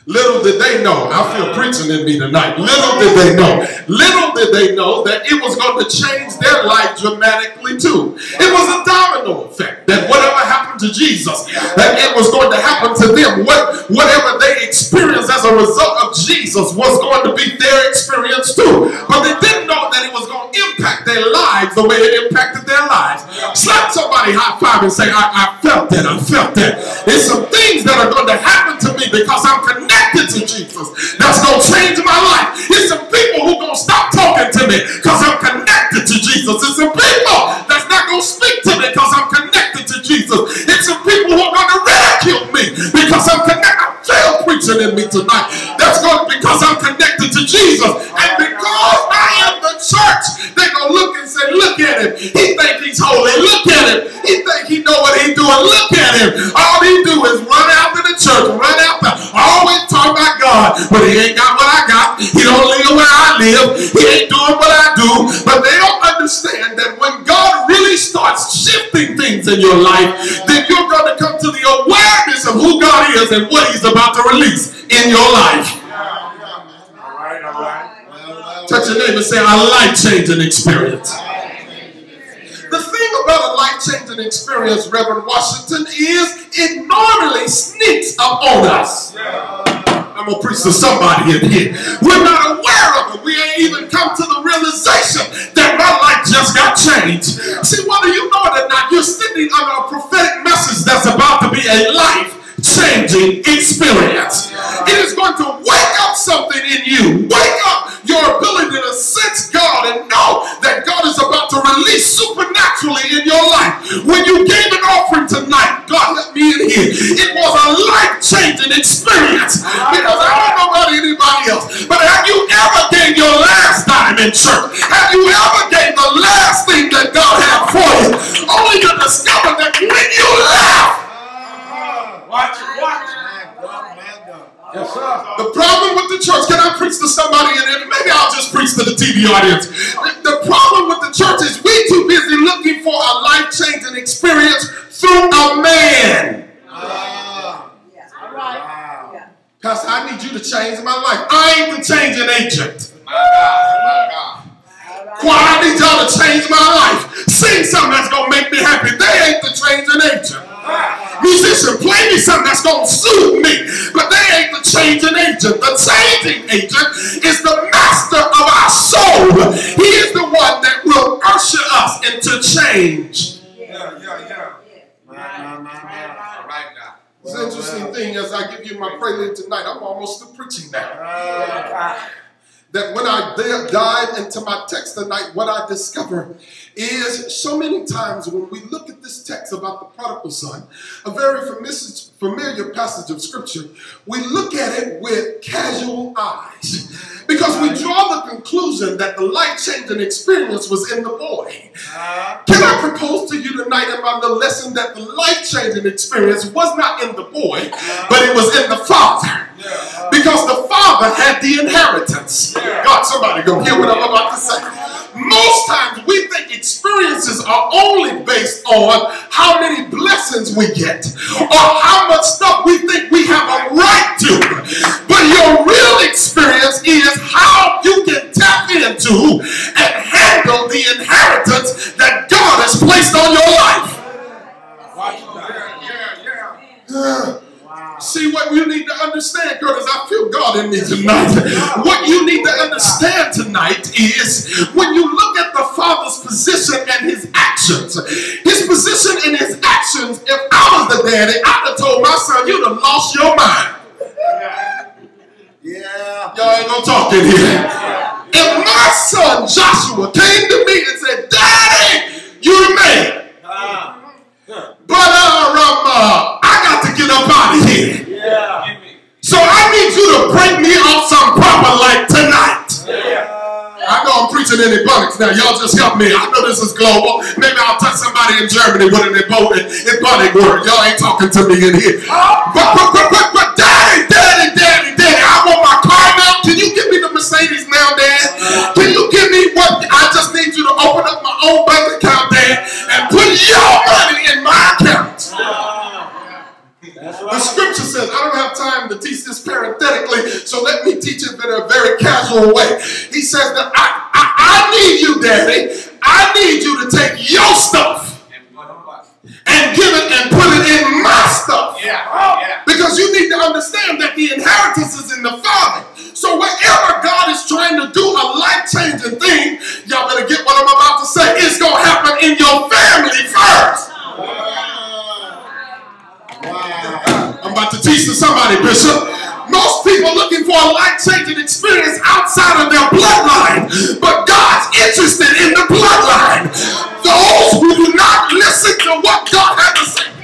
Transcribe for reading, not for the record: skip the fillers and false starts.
Little did they know, I feel preaching in me tonight. Little did they know that it was going to change their life dramatically too. It was a domino effect, that whatever happened to Jesus, that it was going to happen to them. Whatever they experienced as a result of Jesus was going to be their experience too. But they didn't know that it was going to impact their lives the way it impacted their lives. Slap somebody high five and say, I felt that, I felt that. There's some things that are going to happen to me because I'm connected to Jesus. That's going to change my life. It's some people who are going to stop talking to me because I'm connected to Jesus. It's some people that's not going to speak to me because I'm connected to Jesus. It's some people who are going to ridicule me because I'm connected. I feel preaching in me tonight. That's going because I'm connected to Jesus. And because I am the church, they're going to look and say, look at him. He think he's holy. Look at him. He think he know what he's doing. Look at him. All he do is run out to the church, run out there, always talk about God, but he ain't got what I got. He don't live where I live. He ain't doing what I do. But they don't understand that when God really starts shifting things in your life, then you're going to come to the awareness of who God is and what he's about to release in your life. All right. Touch your neighbor and say, a life-changing experience. The thing about a life-changing experience, Reverend Washington, is it normally sneaks up on us. I'm going to preach to somebody in here. We're not aware of it. We ain't even come to the realization that my life just got changed. See, whether you know it or not, you're sitting under a prophetic message that's about to be a life-changing experience. It is going to wake up something in you. Wake up your ability to sense God and know that God is about to release supernaturally in your life. When you gave an offering tonight, God let me in here. It was a life-changing experience. Because I don't know about anybody else, but have you ever gave your last dime in church? Have you ever gave the last thing that God had for you? Only to discover that when you left. Watch it. Yes, sir. The problem with the church, can I preach to somebody in there? Maybe I'll just preach to the TV audience. The problem with the church is we too busy looking for a life-changing experience through a man. Pastor, I need you to change my life. I ain't the changing agent. Choir, I need y'all to change my life. Sing something that's going to make me happy. They ain't the changing agent. Musician, play me something that's going to soothe me. But they ain't the changing agent. The changing agent is the master of our soul. He is the one that will usher us into change. It's an interesting thing as I give you my prelude tonight. I'm almost through preaching now. That when I dive into my text tonight, what I discover is so many times when we look at this text about the prodigal son, a very familiar passage of scripture, we look at it with casual eyes. Because we draw the conclusion that the life-changing experience was in the boy. Can I propose to you tonight in my little lesson that the life-changing experience was not in the boy, but it was in the father. Because the father had the inheritance. God, somebody go hear what I'm about to say. Most times we think experiences are only based on how many blessings we get or how much stuff we think we have a right to. But your real experience is how you can tap into and handle the inheritance that God has placed on your life. See, what you need to understand, girl, is I feel God in me tonight. What you need to understand tonight is when you look at the father's position and his actions, his position and his actions, if I was the daddy, I'd have told my son, you'd have lost your mind. Y'all ain't gonna talk in here. If my son Joshua came to me and said, Daddy, you're the man. But I got to get up out of here. So I need you to bring me off some proper light tonight. I know I'm preaching in Ebonics now. Y'all just help me. I know this is global. Maybe I'll touch somebody in Germany with an Ebonic word. Y'all ain't talking to me in here. But daddy, I want my car now. Can you give me the Mercedes now, Dad? Can you give me what? I just need you to open up my own bank account, Dad, and put your money in my account. The scripture says, I don't have time time to teach this parenthetically, so let me teach it in a very casual way. He says that I need you, Daddy. I need you to take your stuff and give it and put it in my stuff. Because you need to understand that the inheritance is in the Father. So wherever God is trying to do a life-changing thing, y'all better get what I'm about to say. It's going to happen in your family first. I'm about to teach to somebody, Bishop. Most people looking for a life-changing experience outside of their bloodline, but God's interested in the bloodline. Those who do not listen to what God has to say.